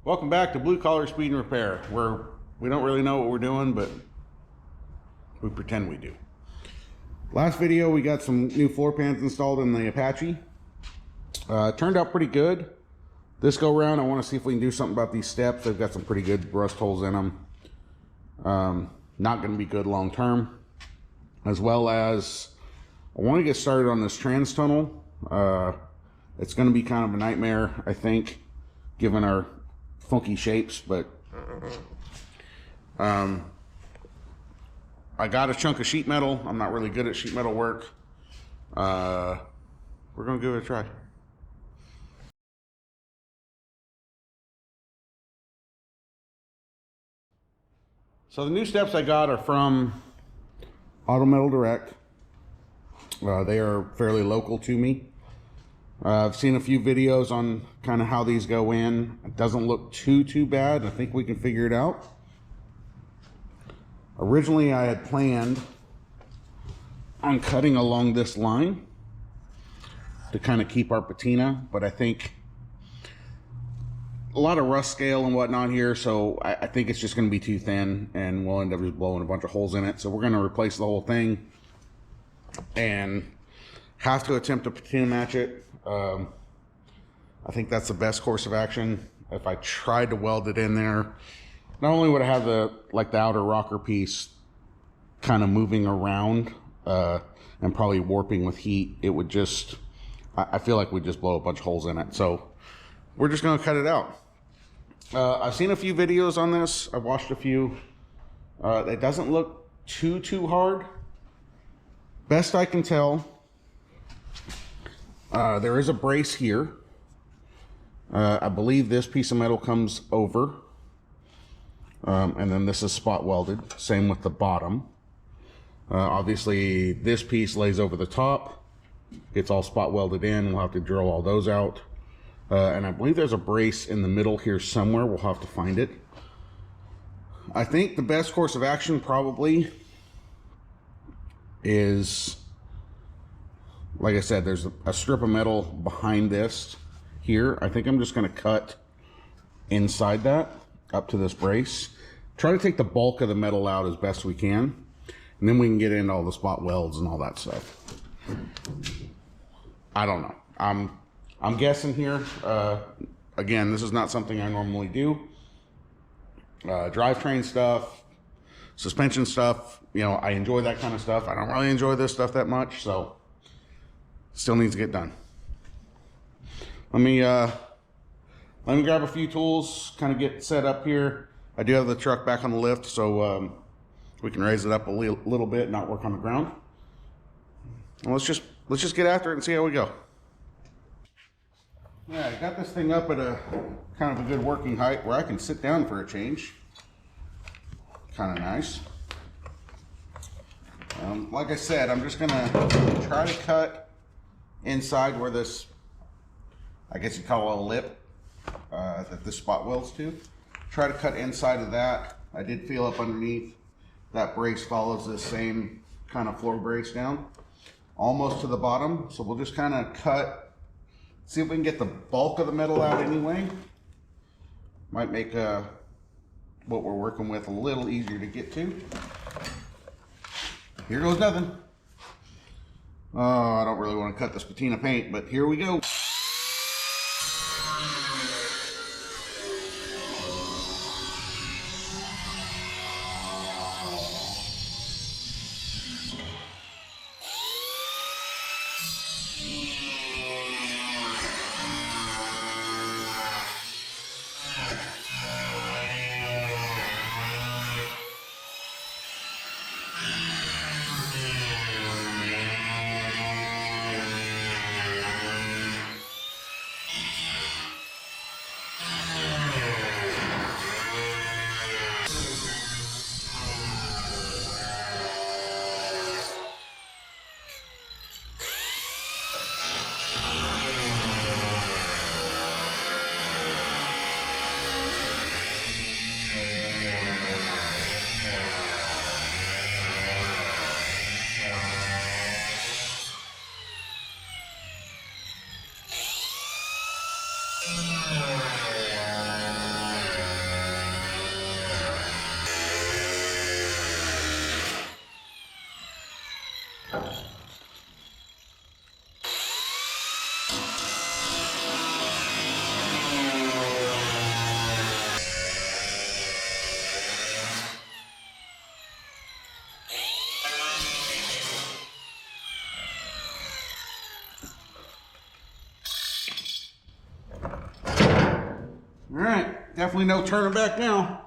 Welcome back to Blue Collar Speed and Repair, where we don't really know what we're doing, but we pretend we do. Last video, we got some new floor pans installed in the Apache. Turned out pretty good. This go around, I want to see if we can do something about these steps. They've got some pretty good rust holes in them. Not going to be good long term. As well as, I want to get started on this trans tunnel. It's going to be kind of a nightmare, I think, given our funky shapes, but I got a chunk of sheet metal. I'm not really good at sheet metal work. We're gonna give it a try. So the new steps I got are from Auto Metal Direct. They are fairly local to me. I've seen a few videos on kind of how these go in. It doesn't look too bad. I think we can figure it out. Originally, I had planned on cutting along this line to kind of keep our patina, but I think a lot of rust scale and whatnot here, so I think it's just going to be too thin, and we'll end up just blowing a bunch of holes in it. So we're going to replace the whole thing and have to attempt to patina match it. I think that's the best course of action. If I tried to weld it in there, not only would I have the outer rocker piece kind of moving around and probably warping with heat, it would just, I feel like we'd just blow a bunch of holes in it. So we're just going to cut it out. I've seen a few videos on this. I've watched a few. It doesn't look too hard. Best I can tell, there is a brace here. I believe this piece of metal comes over. And then this is spot welded. Same with the bottom. Obviously, this piece lays over the top. It's all spot welded in. We'll have to drill all those out. And I believe there's a brace in the middle here somewhere. We'll have to find it. I think the best course of action probably is, like I said, there's a strip of metal behind this here. I think I'm just going to cut inside that up to this brace. Try to take the bulk of the metal out as best we can, and then we can get into all the spot welds and all that stuff. I don't know. I'm guessing here. Again, this is not something I normally do. Drivetrain stuff, suspension stuff, you know, I enjoy that kind of stuff. I don't really enjoy this stuff that much, so still needs to get done. Let me grab a few tools, kind of get set up here. I do have the truck back on the lift, so we can raise it up a little bit, not work on the ground. And let's just get after it and see how we go. Yeah, I got this thing up at a kind of a good working height where I can sit down for a change. Kind of nice. Like I said, I'm just gonna try to cut inside where this, I guess you call it a lip, that this spot welds to. Try to cut inside of that. I did feel up underneath. That brace follows this same kind of floor brace down, almost to the bottom. So we'll just kind of cut, see if we can get the bulk of the metal out anyway. Might make what we're working with a little easier to get to. Here goes nothing. Oh, I don't really want to cut this patina paint, but here we go. All right, definitely no turning back now.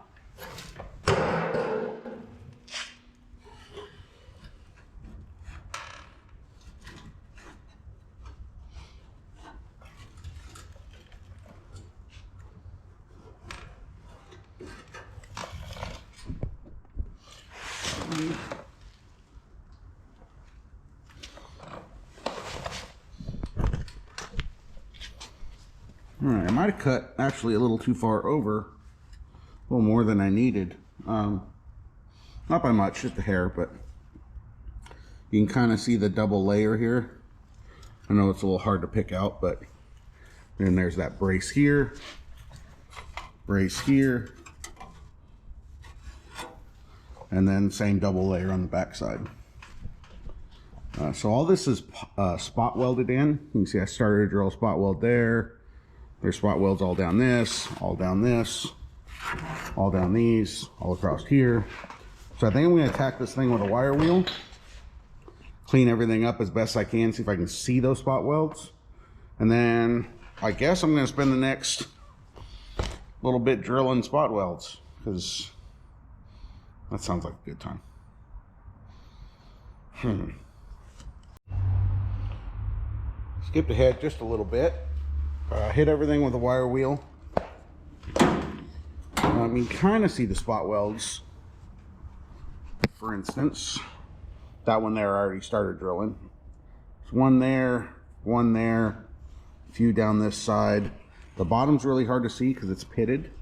All right, I might have cut actually a little too far over, a little more than I needed. Not by much, just a hair, but you can kind of see the double layer here. I know it's a little hard to pick out, but then there's that brace here, and then same double layer on the back side. So all this is spot welded in. You can see I started to drill a spot weld there. There's spot welds all down this, all down this, all down these, all across here. So I think I'm going to attack this thing with a wire wheel, clean everything up as best I can, see if I can see those spot welds. And then I guess I'm going to spend the next little bit drilling spot welds, because that sounds like a good time. Skipped ahead just a little bit. Hit everything with a wire wheel. You can kind of see the spot welds. For instance, that one there I already started drilling. There's one there, a few down this side. The bottom's really hard to see because it's pitted.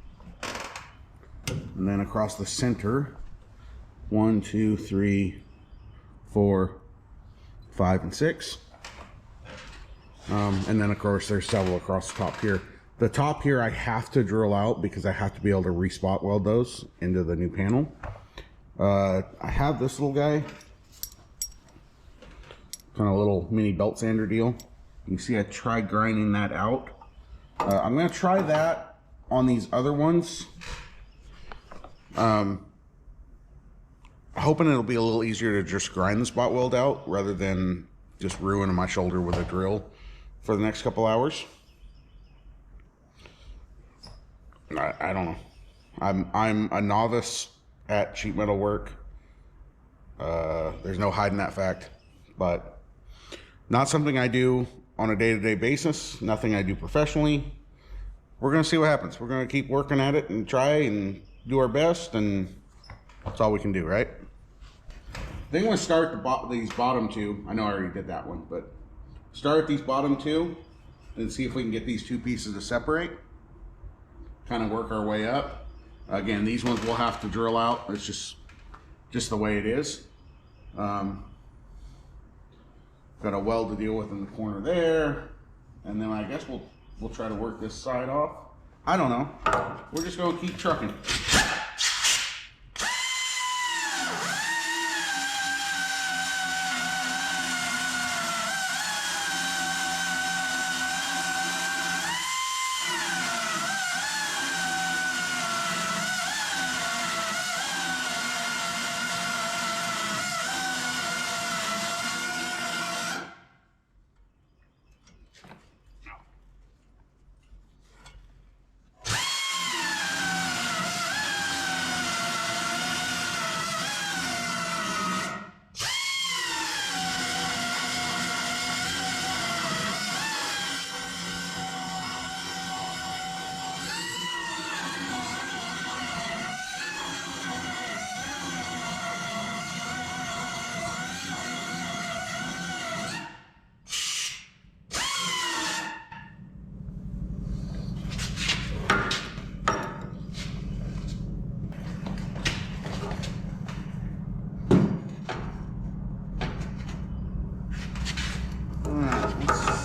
And then across the center, 1, 2, 3, 4, 5, and 6. And then of course there's several across the top here. The top here I have to drill out because I have to be able to re-spot weld those into the new panel. I have this little guy, kind of a little mini belt sander deal. You can see I tried grinding that out. I'm going to try that on these other ones. Hoping it'll be a little easier to just grind the spot weld out rather than just ruining my shoulder with a drill for the next couple hours. I don't know. I'm a novice at sheet metal work. There's no hiding that fact, but not something I do on a day-to-day basis. Nothing I do professionally. We're gonna see what happens. We're gonna keep working at it and try and do our best, and that's all we can do, right? I think I'm gonna start these bottom two. I know I already did that one, but start these bottom two and see if we can get these two pieces to separate. Kind of work our way up. Again, these ones we'll have to drill out. It's just the way it is. Got a weld to deal with in the corner there, and then I guess we'll try to work this side off. I don't know. We're just gonna keep trucking.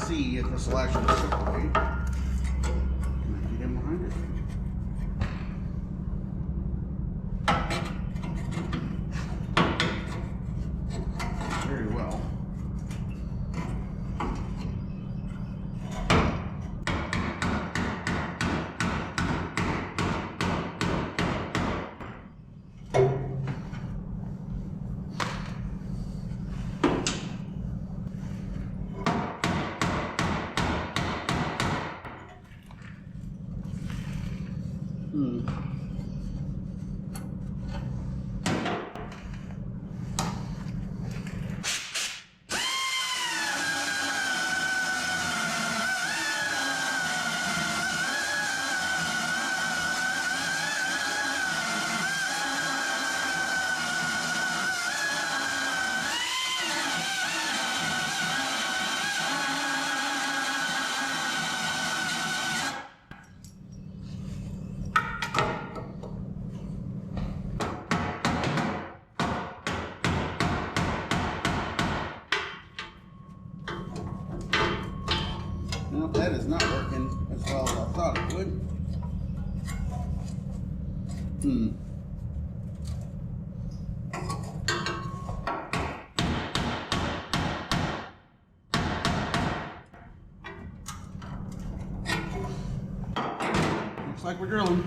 See if this will actually separate. Can I get in behind it? Very well. Nope, that is not working as well as I thought it would. Looks like we're drilling.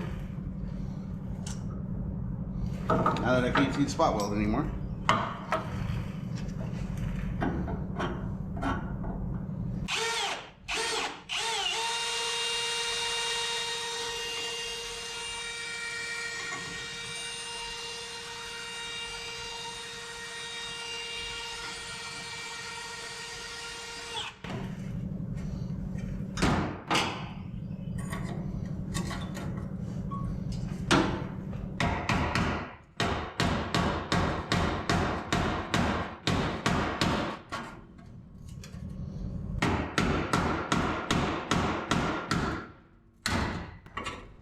Now that I can't see the spot weld anymore.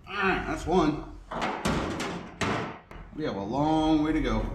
Alright, that's one. We have a long way to go.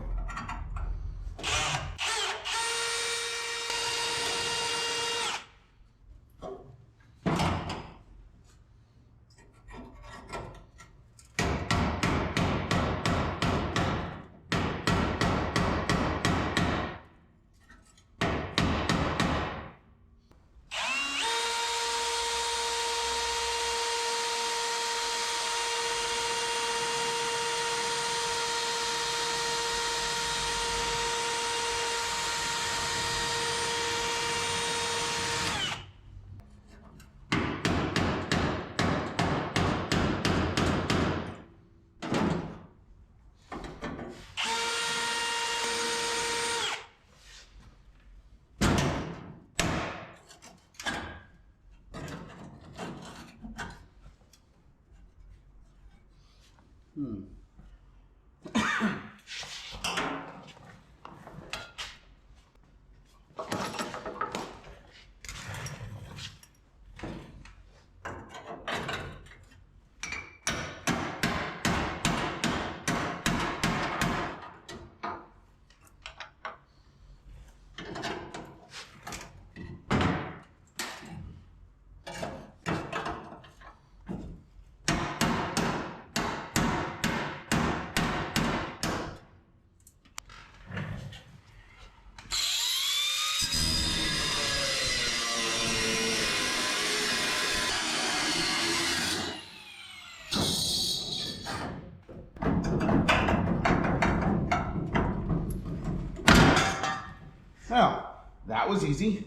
Well, that was easy.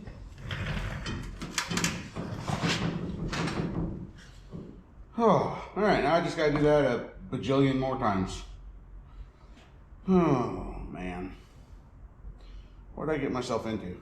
Oh, all right, now I just gotta do that a bajillion more times. Oh, man. What did I get myself into?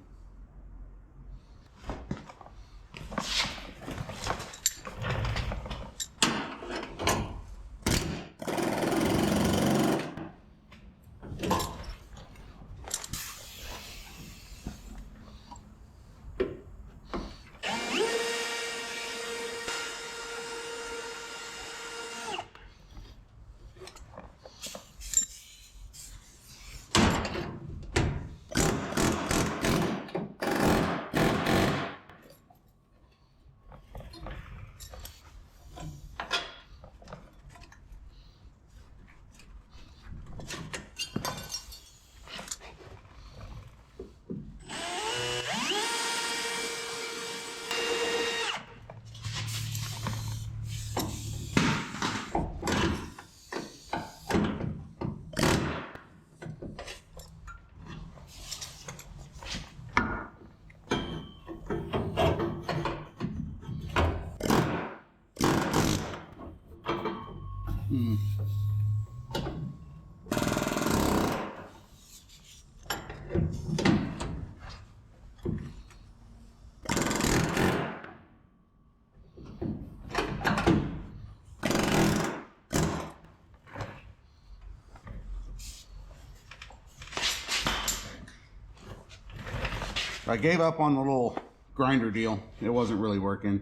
I gave up on the little grinder deal. It wasn't really working.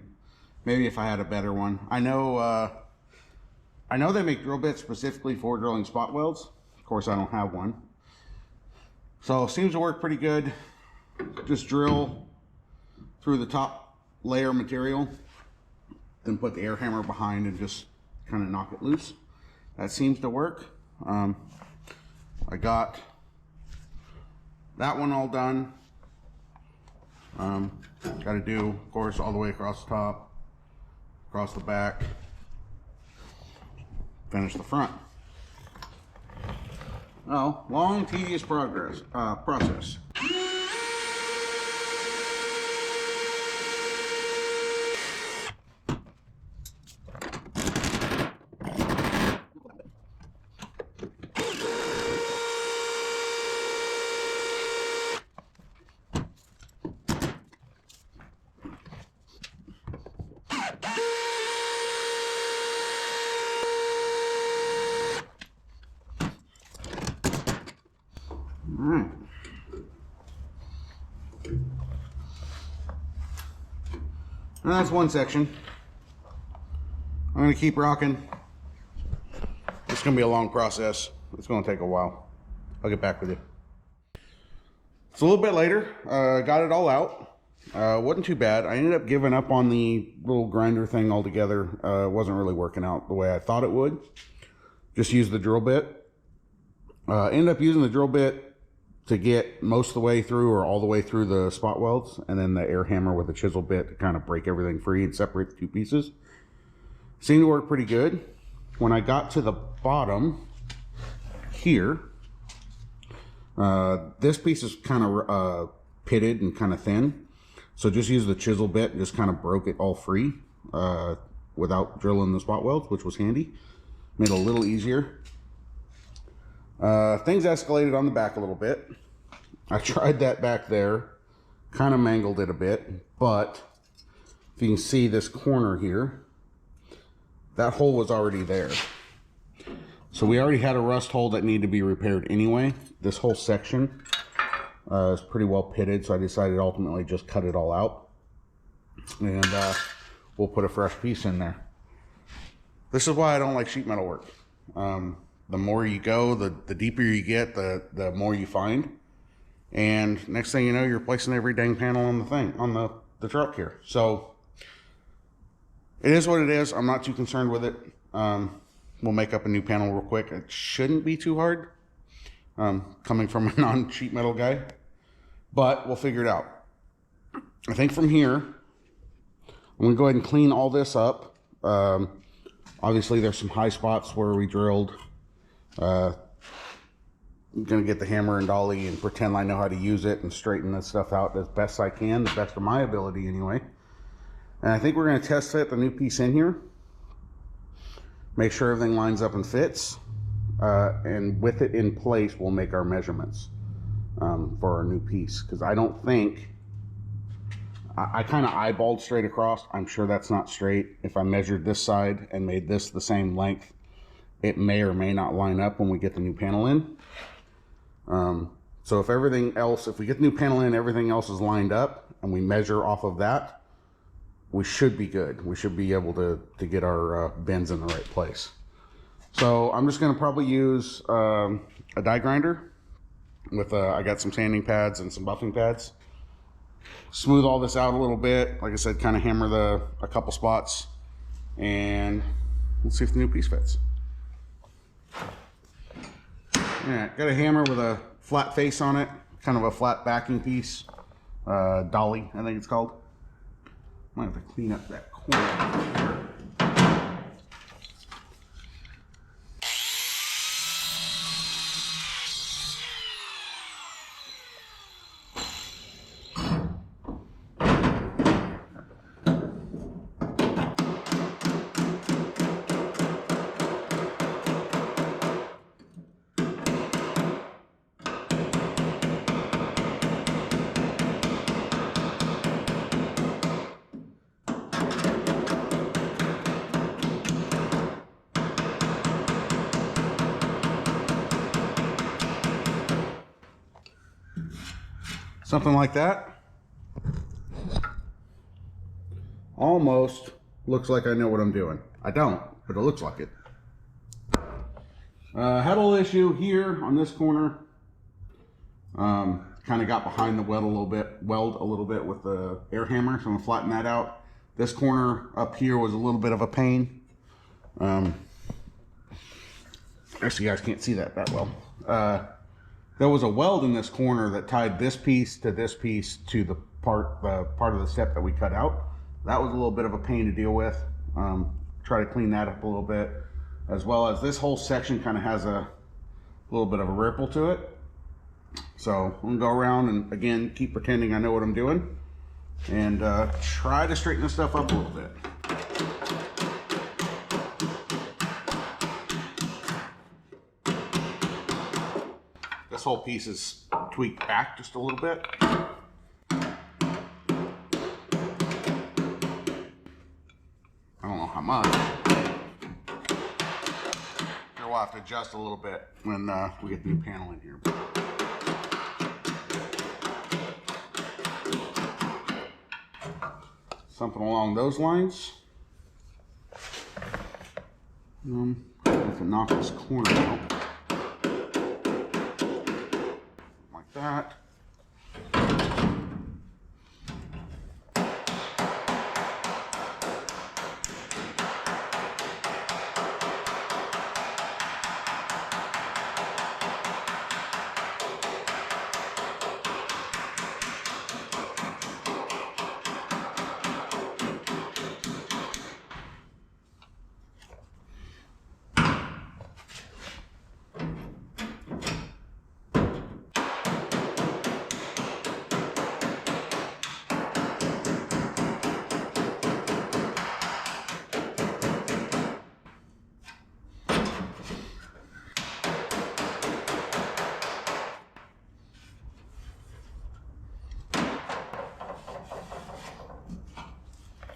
Maybe if I had a better one. I know they make drill bits specifically for drilling spot welds. Of course, I don't have one. So it seems to work pretty good. Just drill through the top layer material, then put the air hammer behind and just kind of knock it loose. That seems to work. I got that one all done. Got to do, of course, all the way across the top, across the back, finish the front. Well, long, tedious process. Alright. And that's one section. I'm going to keep rocking. It's going to be a long process. It's going to take a while. I'll get back with you. It's a little bit later. Got it all out. Wasn't too bad. I ended up giving up on the little grinder thing altogether. It wasn't really working out the way I thought it would. Just use the drill bit. Ended up using the drill bit to get most of the way through or all the way through the spot welds, and then the air hammer with a chisel bit to kind of break everything free and separate the two pieces. Seemed to work pretty good. When I got to the bottom here, this piece is kind of pitted and kind of thin, so just use the chisel bit and just kind of broke it all free without drilling the spot welds, which was handy. Made it a little easier. Things escalated on the back a little bit. I tried that back there, kind of mangled it a bit, but if you can see this corner here, that hole was already there. So we already had a rust hole that needed to be repaired anyway. This whole section is pretty well pitted, so I decided to ultimately just cut it all out. And we'll put a fresh piece in there. This is why I don't like sheet metal work. The more you go, the deeper you get, the more you find. And next thing you know, you're placing every dang panel on the thing, on the truck here. So it is what it is. I'm not too concerned with it. We'll make up a new panel real quick. It shouldn't be too hard, coming from a non-sheet metal guy, but we'll figure it out. I think from here, I'm gonna go ahead and clean all this up. Obviously there's some high spots where we drilled. I'm gonna get the hammer and dolly and pretend I know how to use it and straighten this stuff out as best I can, the best of my ability anyway. And I think we're gonna test fit the new piece in here, make sure everything lines up and fits, and with it in place we'll make our measurements for our new piece, because I don't think, I kind of eyeballed straight across. I'm sure that's not straight. If I measured this side and made this the same length, it may or may not line up when we get the new panel in. So if everything else, if we get the new panel in, everything else is lined up and we measure off of that, we should be good. We should be able to get our bends in the right place. So I'm just going to probably use a die grinder with, I got some sanding pads and some buffing pads. Smooth all this out a little bit. Like I said, kind of hammer a couple spots, and let's see if the new piece fits. Yeah, got a hammer with a flat face on it, kind of a flat backing piece, dolly, I think it's called. Might have to clean up that corner. Something like that. Almost looks like I know what I'm doing. I don't, but it looks like it. Had a little issue here on this corner. Kind of got behind the weld a little bit with the air hammer, so I'm gonna flatten that out. This corner up here was a little bit of a pain. Actually, you guys can't see that well. There was a weld in this corner that tied this piece to the part of the step that we cut out. That was a little bit of a pain to deal with. Try to clean that up a little bit, as well as this whole section kind of has a little bit of a ripple to it. So I'm gonna go around and again keep pretending I know what I'm doing and try to straighten this stuff up a little bit. This whole piece is tweaked back just a little bit. I don't know how much. We'll have to adjust a little bit when we get the new panel in here. Something along those lines. Have to knock this corner out. Like that.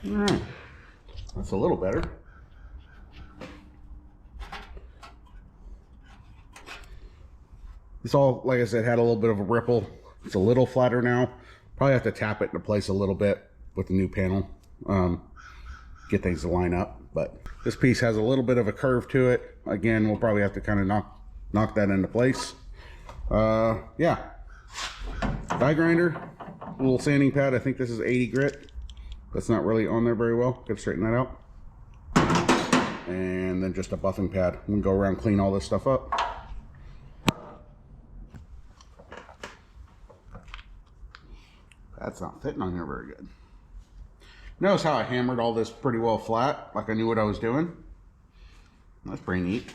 All right, that's a little better. This all, like I said, had a little bit of a ripple. It's a little flatter now. Probably have to tap it into place a little bit with the new panel. Get things to line up. But this piece has a little bit of a curve to it. Again, we'll probably have to kind of knock that into place. Yeah. Die grinder, a little sanding pad. I think this is 80 grit. That's not really on there very well. Gotta straighten that out. And then just a buffing pad. We can go around, clean all this stuff up. That's not fitting on here very good. Notice how I hammered all this pretty well flat, like I knew what I was doing. That's pretty neat.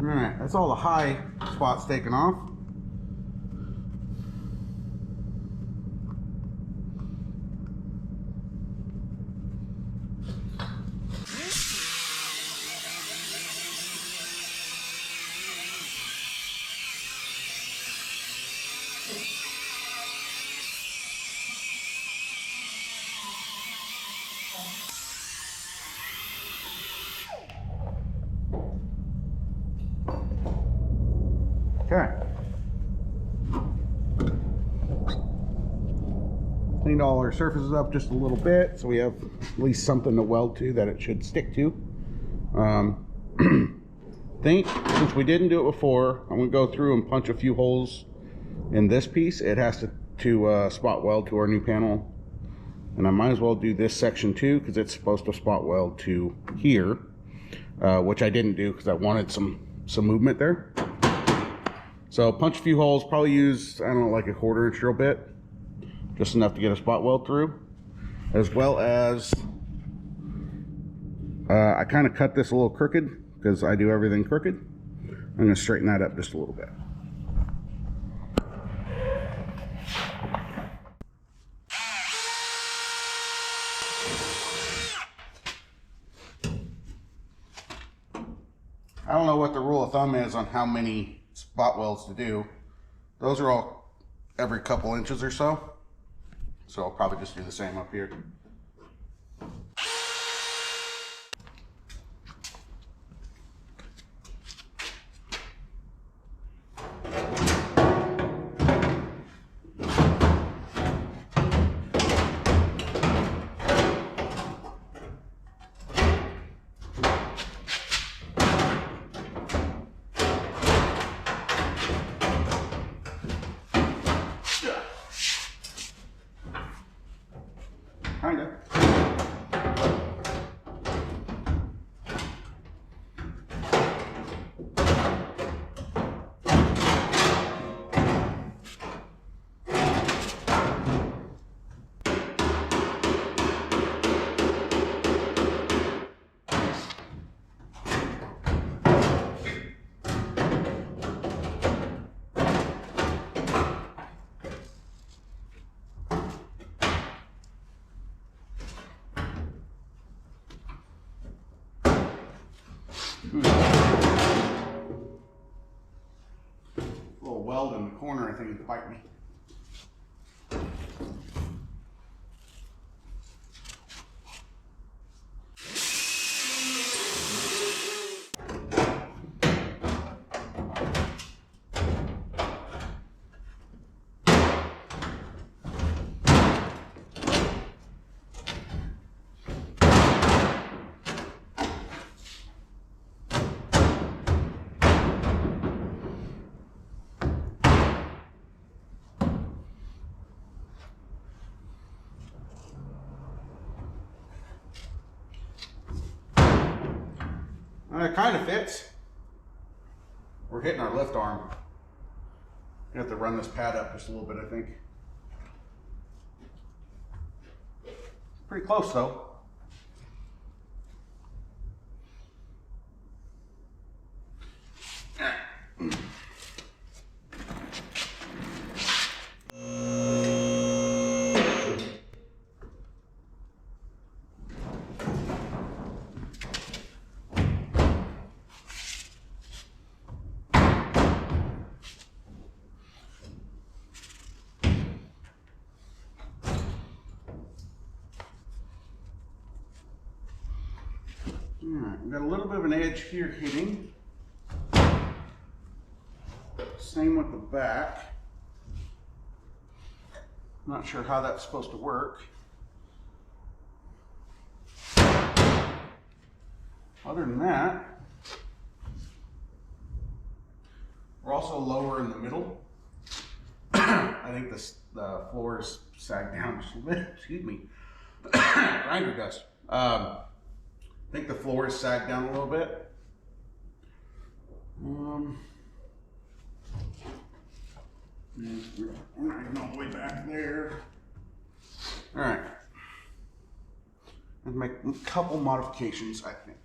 Alright, that's all the high spots taken off. Okay. Cleaned all our surfaces up just a little bit, so we have at least something to weld to that it should stick to. Think, since we didn't do it before, I'm gonna go through and punch a few holes in this piece. It has to spot weld to our new panel. And I might as well do this section too, because it's supposed to spot weld to here, which I didn't do because I wanted some movement there. So punch a few holes, probably use, I don't know, like a 1/4 inch drill bit, just enough to get a spot weld through, as well as I kind of cut this a little crooked because I do everything crooked. I'm going to straighten that up just a little bit. I don't know what the rule of thumb is on how many spot welds to do. Those are all every couple inches or so. So I'll probably just do the same up here. Kind of. Little weld in the corner, I think it'd bite me. It kind of fits. We're hitting our lift arm. You have to run this pad up just a little bit, I think. Pretty close though. Alright, we've got a little bit of an edge here hitting. Same with the back. Not sure how that's supposed to work. Other than that, we're also lower in the middle. I think the floor is sagged down just a little bit. Excuse me. Grinder dust. I think the floor is sagged down a little bit. We're not even all the way back there. All right. And make a couple modifications, I think.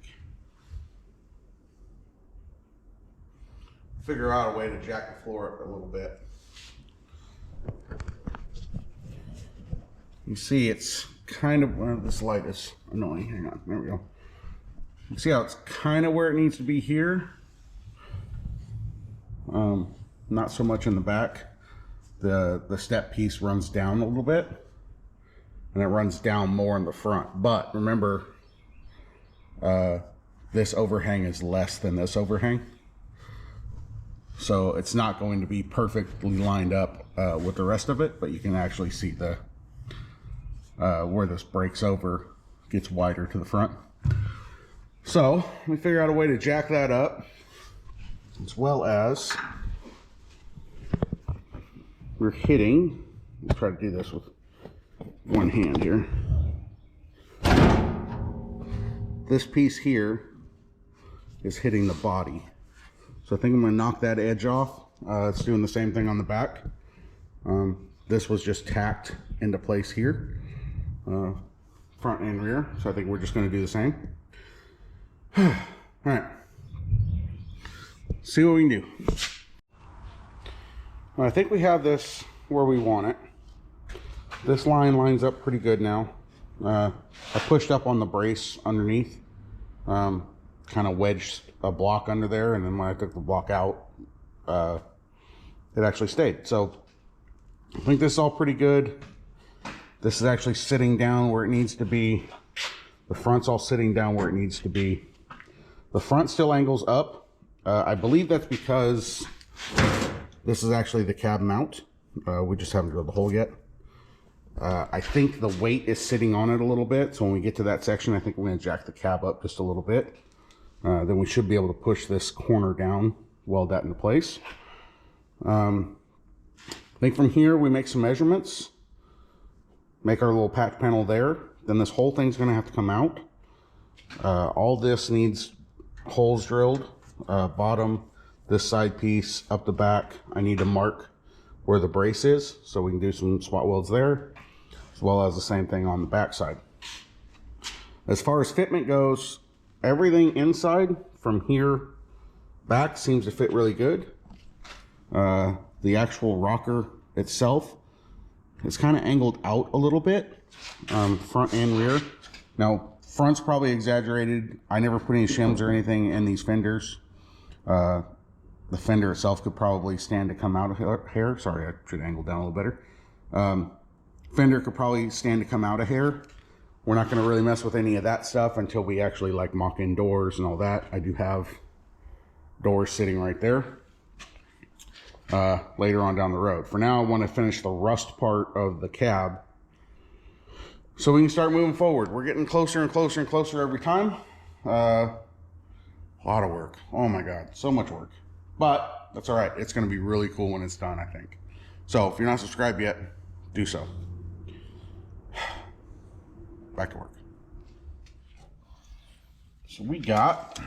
Figure out a way to jack the floor up a little bit. You see, it's kind of, well, this light is annoying. Hang on, there we go. You see how it's kind of where it needs to be here. Not so much in the back. The step piece runs down a little bit, and it runs down more in the front. But remember, this overhang is less than this overhang, so it's not going to be perfectly lined up with the rest of it. But you can actually see the where this breaks over gets wider to the front. So let me figure out a way to jack that up, as well as we're hitting. Let's try to do this with one hand here. This piece here is hitting the body, so I think I'm going to knock that edge off It's doing the same thing on the back. This was just tacked into place here, front and rear. So I think we're just going to do the same. All right, see what we can do. I think we have this where we want it. This line lines up pretty good now. I pushed up on the brace underneath, kind of wedged a block under there, and then when I took the block out, it actually stayed. So I think this is all pretty good. This is actually sitting down where it needs to be. The front's all sitting down where it needs to be. The front still angles up. I believe that's because this is actually the cab mount. We just haven't drilled the hole yet. I think the weight is sitting on it a little bit. So when we get to that section, I think we're going to jack the cab up just a little bit. Then we should be able to push this corner down, weld that into place. I think from here we make some measurements, make our little patch panel there. Then this whole thing's going to have to come out. All this needs holes drilled, bottom, this side piece, up the back. I need to mark where the brace is so we can do some spot welds there, as well as the same thing on the back side. As far as fitment goes, everything inside from here back seems to fit really good. The actual rocker itself is kind of angled out a little bit, front and rear. Now, front's probably exaggerated. I never put any shims or anything in these fenders. The fender itself could probably stand to come out of hair. Sorry, I should angle down a little better. Fender could probably stand to come out of hair. We're not going to really mess with any of that stuff until we actually like mock in doors and all that. I do have doors sitting right there later on down the road. For now, I want to finish the rust part of the cab so we can start moving forward. We're getting closer and closer and closer every time. A lot of work. Oh my God, so much work. But that's all right. It's going to be really cool when it's done, I think. So if you're not subscribed yet, do so. Back to work. So we got,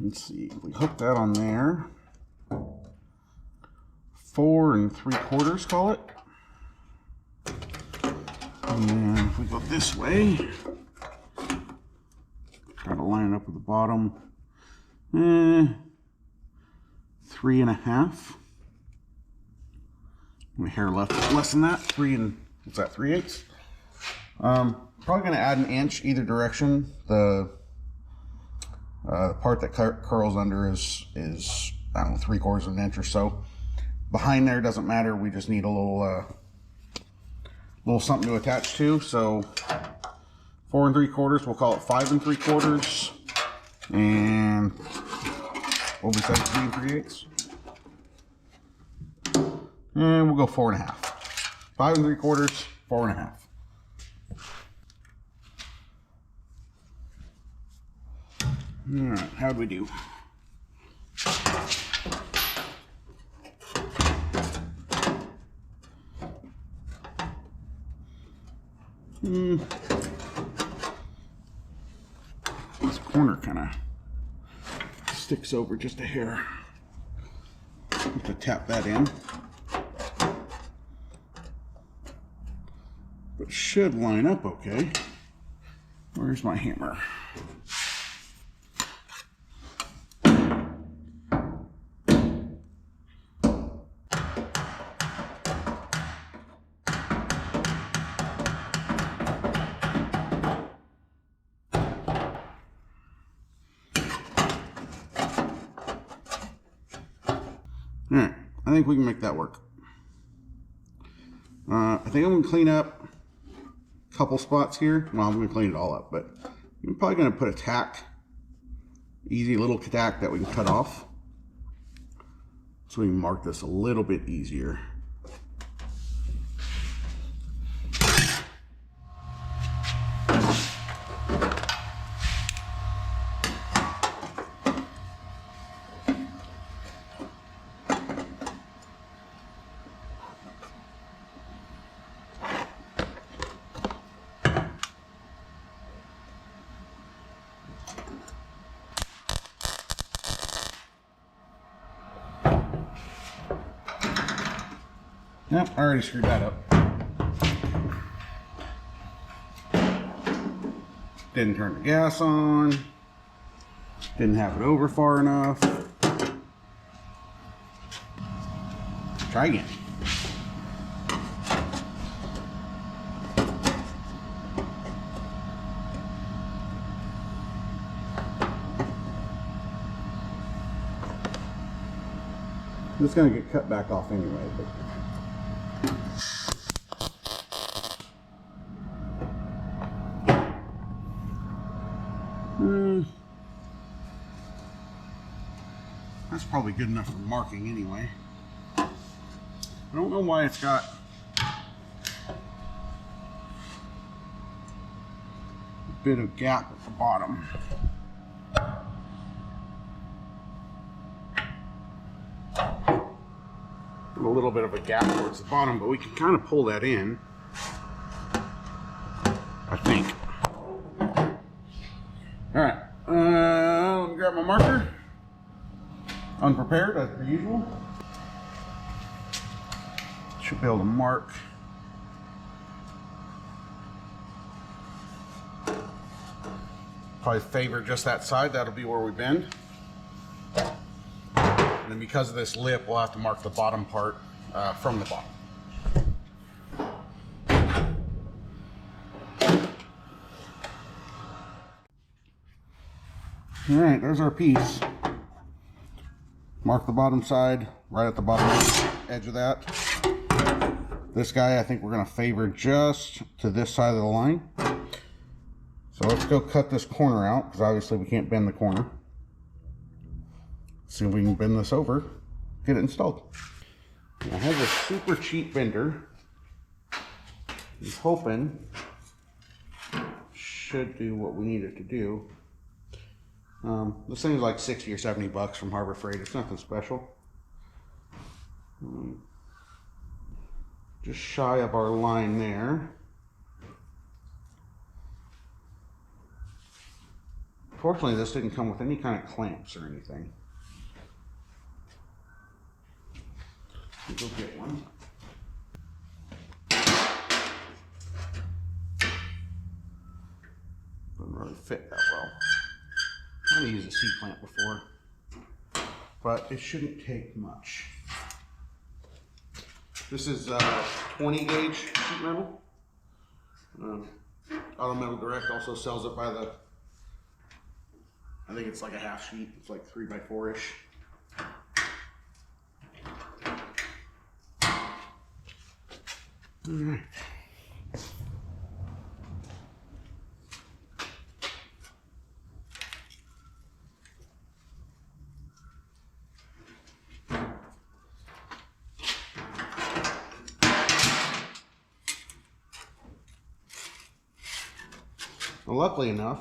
let's see, if we hook that on there, 4 3/4, call it. And then if we go this way, try to line it up with the bottom. 3 1/2. My hair left less than that. 3 probably going to add 1 inch either direction. The part that curls under is I don't know, 3/4 inch or so. Behind there doesn't matter. We just need a little something to attach to. So 4 3/4. We'll call it 5 3/4. And what we said, 3 3/8. And we'll go 4 1/2. 5 3/4, 4 1/2. All right, how'd we do? This corner kind of sticks over just a hair. Have to tap that in. But it should line up okay. Where's my hammer? Alright, I think we can make that work. I think I'm going to clean up a couple spots here. Well, I'm going to clean it all up, but I'm probably going to put a tack, easy little tack that we can cut off, so we can mark this a little bit easier. Yep, I already screwed that up. Didn't turn the gas on. Didn't have it over far enough. Try again. It's going to get cut back off anyway. That's probably good enough for marking anyway. I don't know why it's got a bit of gap at the bottom. A little bit of a gap towards the bottom, but we can kind of pull that in, I think. All right, let me grab my marker. Unprepared as per usual. Should be able to mark. Probably favor just that side. That'll be where we bend. And then because of this lip, we'll have to mark the bottom part from the bottom. All right, there's our piece. Mark the bottom side, right at the bottom edge of that. This guy, I think we're gonna favor just to this side of the line. So let's go cut this corner out, because obviously we can't bend the corner. See if we can bend this over, get it installed. I have a super cheap bender. I'm hoping should do what we need it to do. This thing is like 60 or 70 bucks from Harbor Freight. It's nothing special. Just shy of our line there. Fortunately, this didn't come with any kind of clamps or anything. Go get one. Doesn't really fit that well. I've used a C-clamp before, but it shouldn't take much. This is 20 gauge sheet metal. Auto Metal Direct also sells it by the, I think it's like a half sheet. It's like 3x4-ish. All right. Well, luckily enough,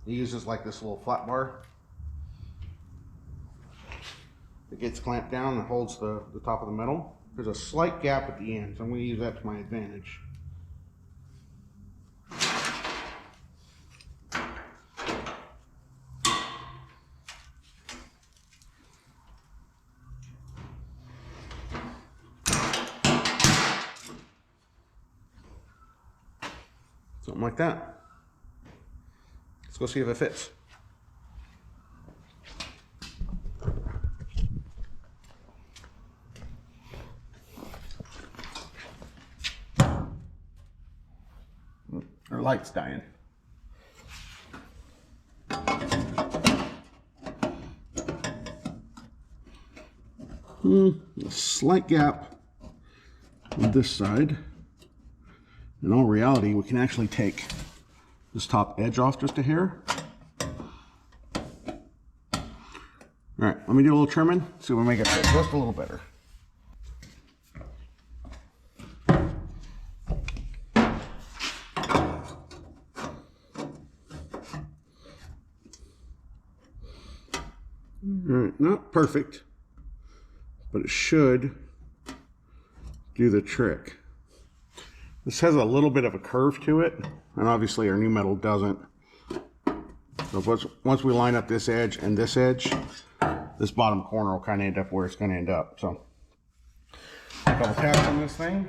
it uses like this little flat bar. It gets clamped down and holds the top of the metal. There's a slight gap at the end, so I'm going to use that to my advantage. Something like that. Let's go see if it fits. Our light's dying. A slight gap on this side. In all reality, we can actually take this top edge off just a hair. All right, let me do a little trimming, see if we make it fit just a little better. All right, not perfect, but it should do the trick. This has a little bit of a curve to it, and obviously our new metal doesn't. So once we line up this edge and this edge, this bottom corner will kind of end up where it's going to end up. So, a couple taps on this thing.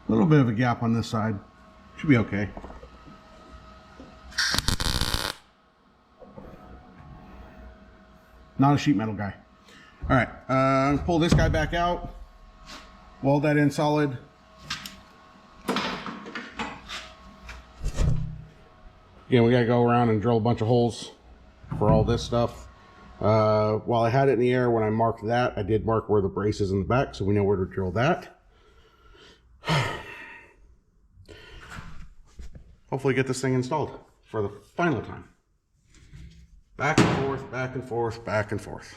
A little bit of a gap on this side. Should be okay. Not a sheet metal guy. All right, pull this guy back out. Weld that in solid. Again, we gotta go around and drill a bunch of holes for all this stuff. While I had it in the air, when I marked that, I did mark where the brace is in the back, so we know where to drill that. Hopefully get this thing installed for the final time. Back and forth, back and forth, back and forth.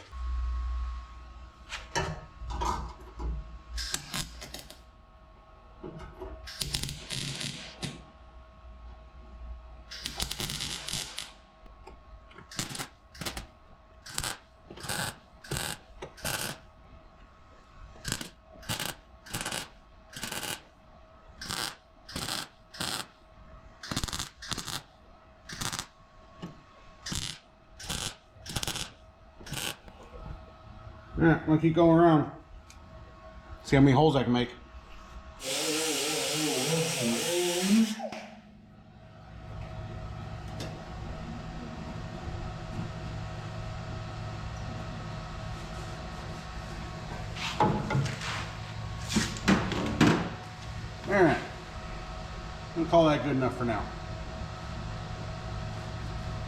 Alright, I'm gonna keep going around. See how many holes I can make. Alright. I'm gonna call that good enough for now.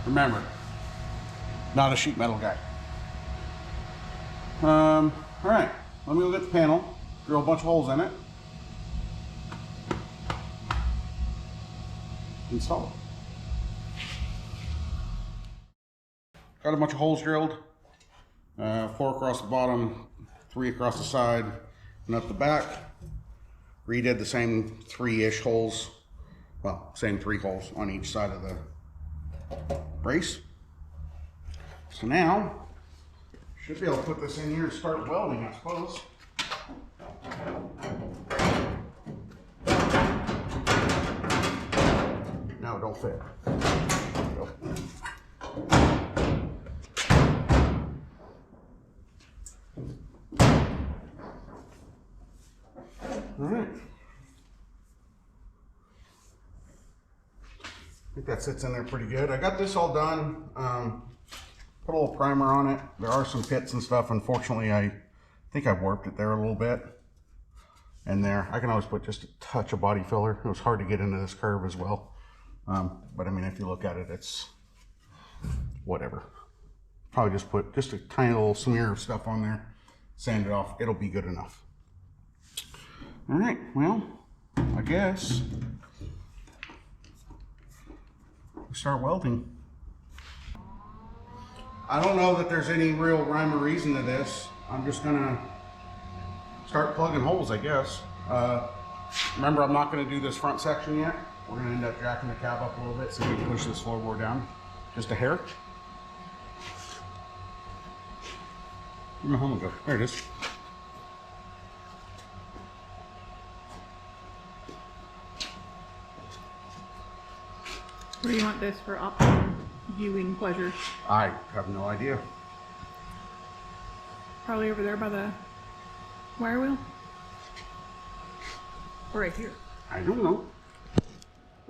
Remember, not a sheet metal guy. All right, let me go get the panel, drill a bunch of holes in it, install it. Got a bunch of holes drilled, 4 across the bottom, 3 across the side, and up the back. Redid the same 3-ish holes, well, same 3 holes on each side of the brace. So now, should be able to put this in here and start welding, I suppose. No, don't fit. Go. All right. I think that sits in there pretty good. I got this all done. Put a little primer on it. There are some pits and stuff. Unfortunately, I think I warped it there a little bit. And there, I can always put just a touch of body filler. It was hard to get into this curve as well. But I mean, if you look at it, it's whatever. Probably just put just a tiny little smear of stuff on there. Sand it off. It'll be good enough. All right, well, I guess we start welding. I don't know that there's any real rhyme or reason to this. I'm just gonna start plugging holes, I guess. Remember, I'm not gonna do this front section yet. We're gonna end up jacking the cab up a little bit so we can push this floorboard down just a hair. Where'd my helmet go? There it is. Where do you want this for optimum viewing pleasure? I have no idea. Probably over there by the wire wheel? Or right here? I don't know.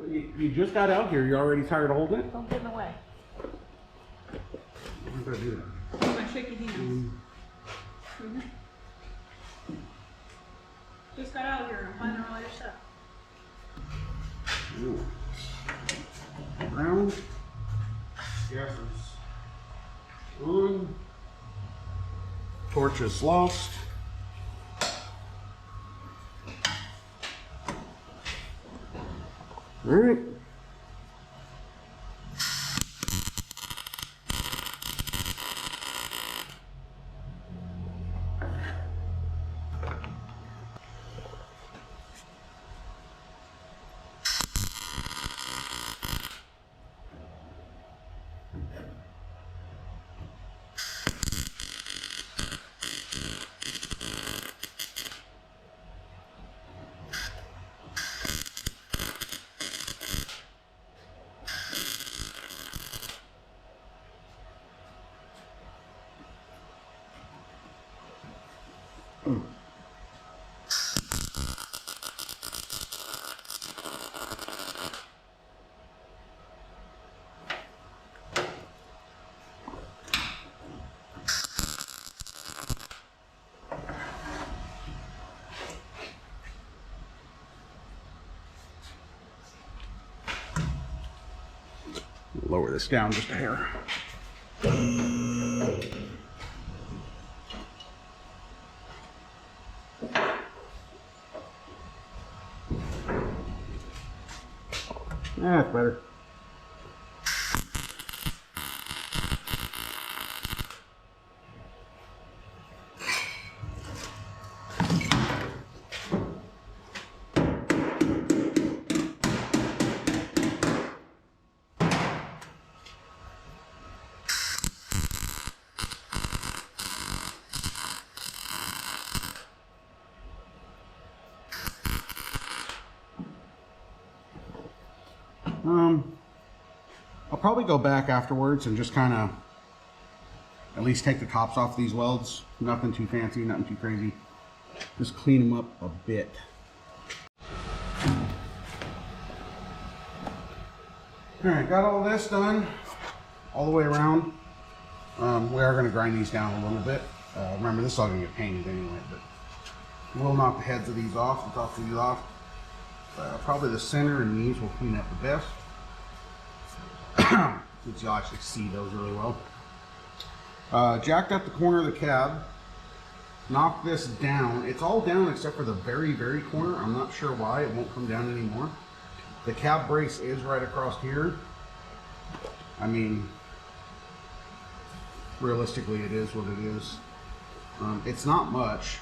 You just got out here. You're already tired of holding it? Don't get in the way. I'm gonna do that. I'm gonna shake your hands. Just got out here and I'm finding all your stuff. Ooh. ground. Gas is on. Torch is lost. All right. Lower this down just a hair. That's better. I'll probably go back afterwards and just kind of at least take the tops off these welds. Nothing too fancy, nothing too crazy. Just clean them up a bit. All right, got all this done all the way around. We are going to grind these down a little bit. Remember, this is all going to get painted anyway, but we'll knock the heads of these off, the tops of these off. Probably the center and these will clean up the best. Since you'll actually see those really well. Jacked up the corner of the cab. Knocked this down. It's all down except for the very, very corner. I'm not sure why it won't come down anymore. The cab brace is right across here. I mean, realistically it is what it is. It's not much.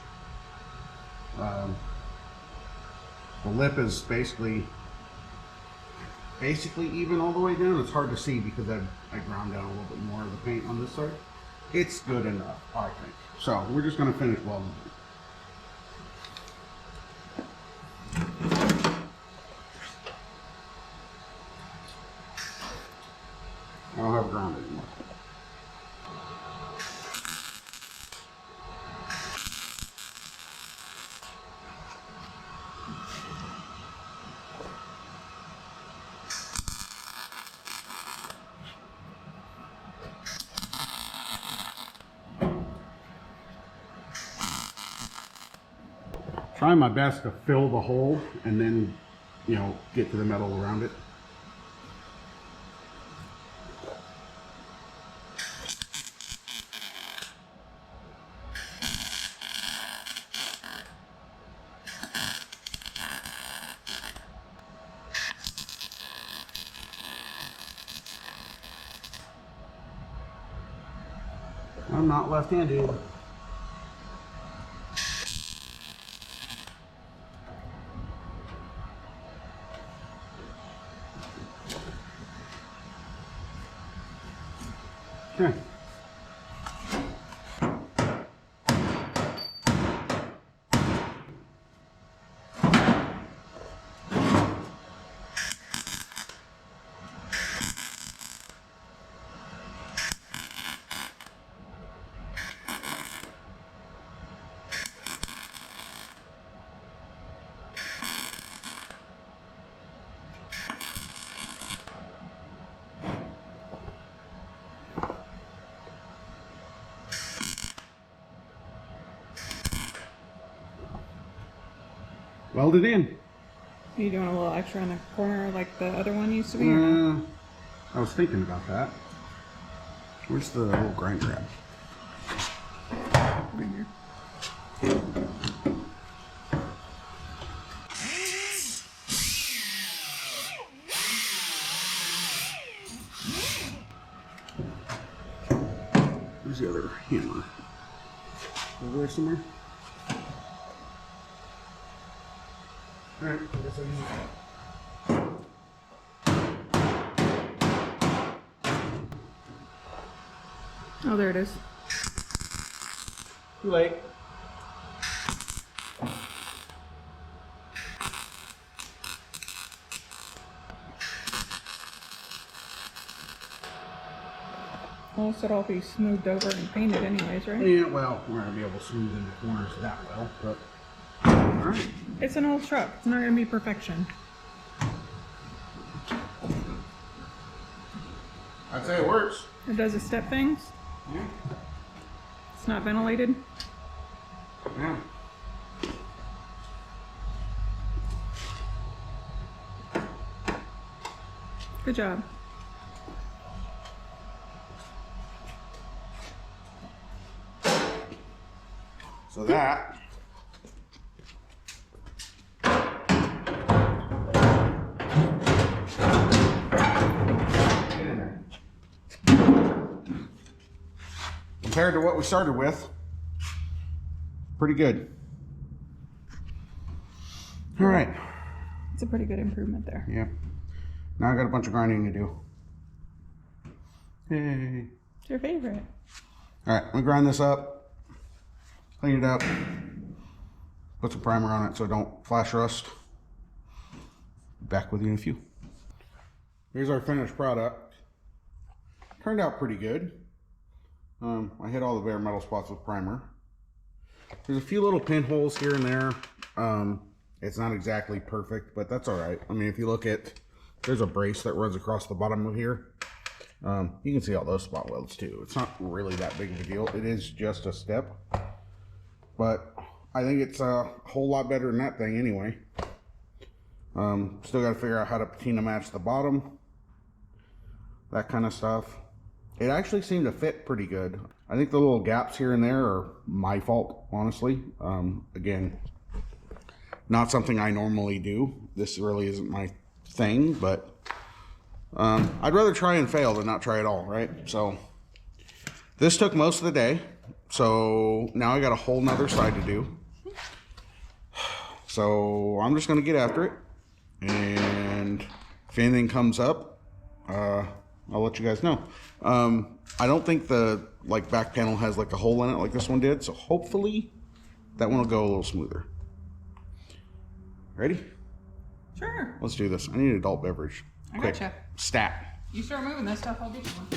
The lip is basically even all the way down. It's hard to see because I ground down a little bit more of the paint on this side. It's good enough, I think. So we're just going to finish welding. I don't have ground anymore. Trying my best to fill the hole and then, you know, get to the metal around it. I'm not left-handed. Okay. Welded in. Are you doing a little extra on the corner like the other one used to be? Or no? I was thinking about that. Where's the little grinder at? Right here. Where's the other hammer? Over there somewhere? Alright, I guess I use that. Oh, there it is. Too late. Well, this would all be smoothed over and painted anyways, right? Yeah, well, we're not gonna be able to smooth in the corners that well, but alright. It's an old truck. It's not going to be perfection. I'd say it works. It does the step things. Yeah. It's not ventilated. Yeah. Good job. So that compared to what we started with, pretty good. All right. It's a pretty good improvement there. Yeah. Now I got a bunch of grinding to do. Hey. It's your favorite. All right, let me grind this up, clean it up, put some primer on it so it don't flash rust. Back with you in a few. Here's our finished product. Turned out pretty good. I hit all the bare metal spots with primer. There's a few little pinholes here and there. It's not exactly perfect, but that's all right. I mean, if you look at, there's a brace that runs across the bottom of here. You can see all those spot welds too. It's not really that big of a deal. It is just a step, but I think it's a whole lot better than that thing anyway. Still got to figure out how to patina match the bottom, that kind of stuff. It actually seemed to fit pretty good. I think the little gaps here and there are my fault, honestly. Again, not something I normally do. This really isn't my thing, but I'd rather try and fail than not try at all, right? So this took most of the day. So now I got a whole nother side to do. So I'm just gonna get after it. And if anything comes up, I'll let you guys know. I don't think the back panel has like a hole in it like this one did. So hopefully that one will go a little smoother. Ready? Sure. Let's do this. I need an adult beverage. I Quick. gotcha. Stat. You start moving that stuff, I'll get you one.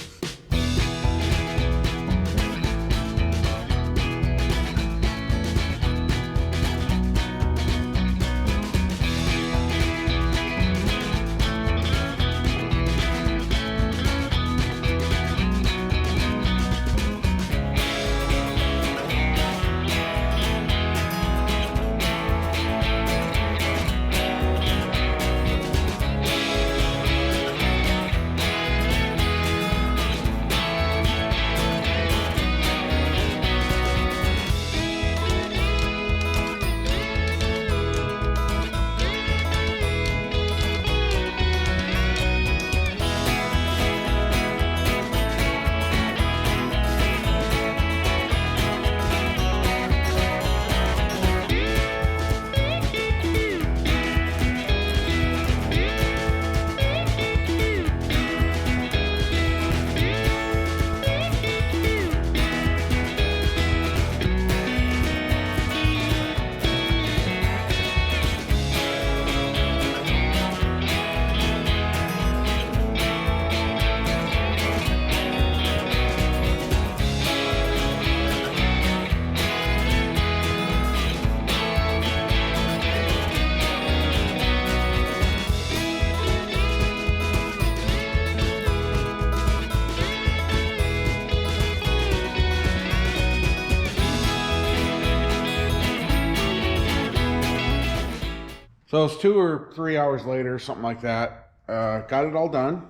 So it's 2 or 3 hours later, something like that. Got it all done.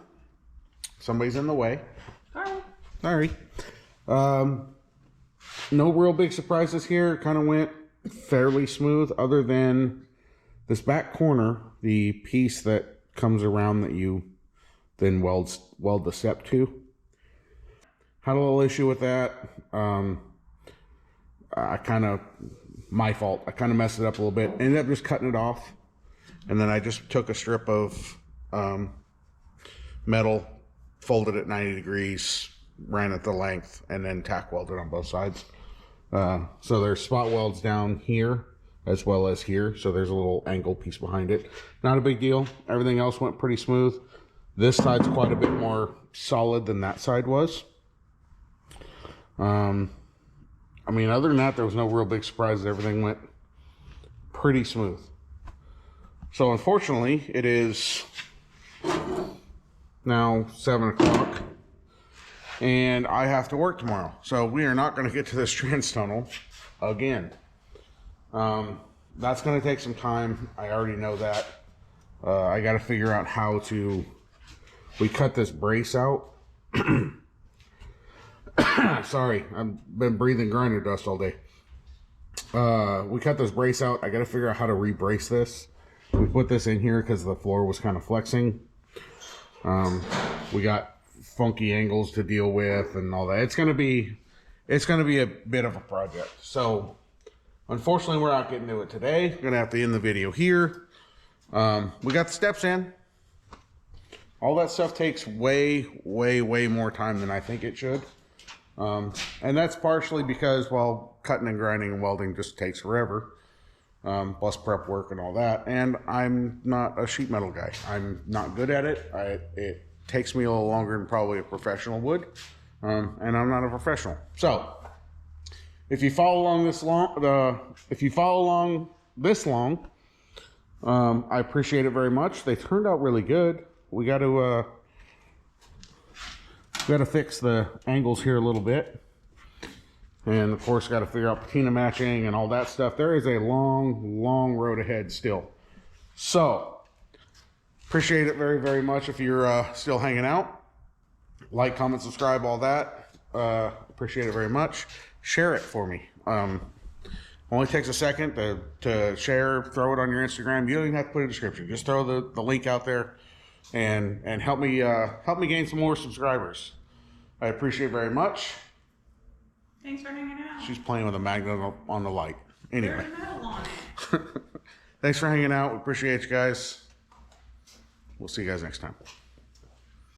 Somebody's in the way. Sorry. Sorry. No real big surprises here. Kind of went fairly smooth, other than this back corner, the piece that comes around that you then weld the step to. Had a little issue with that. My fault. I kind of messed it up a little bit. Ended up just cutting it off, and then I just took a strip of metal, folded it 90 degrees, ran it the length, and then tack welded on both sides. So there's spot welds down here as well as here. So there's a little angle piece behind it. Not a big deal. Everything else went pretty smooth. This side's quite a bit more solid than that side was. I mean, other than that, there was no real big surprises. Everything went pretty smooth. So unfortunately, it is now 7 o'clock. And I have to work tomorrow. So we are not going to get to this trans tunnel again. That's going to take some time. I already know that. I got to figure out how to... We cut this brace out. Sorry, I've been breathing grinder dust all day. We cut this brace out. I got to figure out how to re-brace this. We put this in here because the floor was kind of flexing. We got funky angles to deal with and all that. It's gonna be a bit of a project. So unfortunately, we're not getting to it today. We're gonna have to end the video here. We got the steps in. All that stuff takes way more time than I think it should. And that's partially because, well, cutting and grinding and welding just takes forever. Plus prep work and all that. And I'm not a sheet metal guy. I'm not good at it. It takes me a little longer than probably a professional would. And I'm not a professional. So if you follow along this long, I appreciate it very much. They turned out really good. We got to fix the angles here a little bit. And of course, got to figure out patina matching and all that stuff. There is a long road ahead still. So, appreciate it very much if you're still hanging out. Like, comment, subscribe, all that. Appreciate it very much. Share it for me. Only takes a second to share, throw it on your Instagram. You don't even have to put a description. Just throw the link out there and help me gain some more subscribers. I appreciate it very much. Thanks for hanging out. She's playing with a magnet on the light. Anyway. There's metal on it. Thanks for hanging out. We appreciate you guys. We'll see you guys next time.